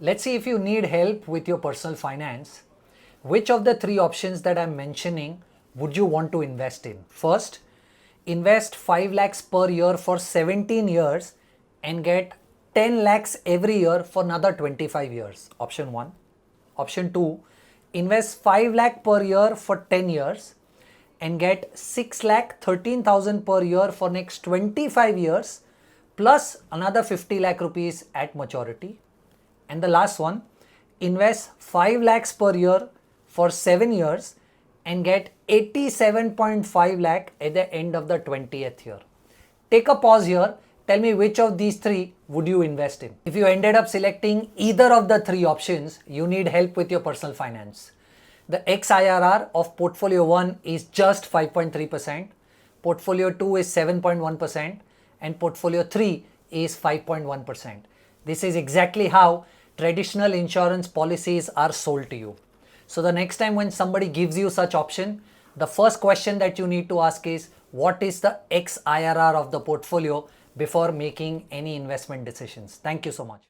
Let's see if you need help with your personal finance. Which of the three options that I'm mentioning would you want to invest in? First, invest 5 lakhs per year for 17 years and get 10 lakhs every year for another 25 years. Option 1. Option 2, invest 5 lakh per year for 10 years and get 6 lakh 13,000 per year for next 25 years plus another 50 lakh rupees at maturity. And the last one, invest 5 lakhs per year for 7 years and get 87.5 lakh at the end of the 20th year. Take a pause here. Tell me which of these three would you invest in? If you ended up selecting either of the three options, you need help with your personal finance. The XIRR of portfolio 1 is just 5.3%, portfolio 2 is 7.1%, and portfolio 3 is 5.1%. This is exactly how traditional insurance policies are sold to you. So the next time when somebody gives you such option, the first question that you need to ask is, what is the XIRR of the portfolio before making any investment decisions? Thank you so much.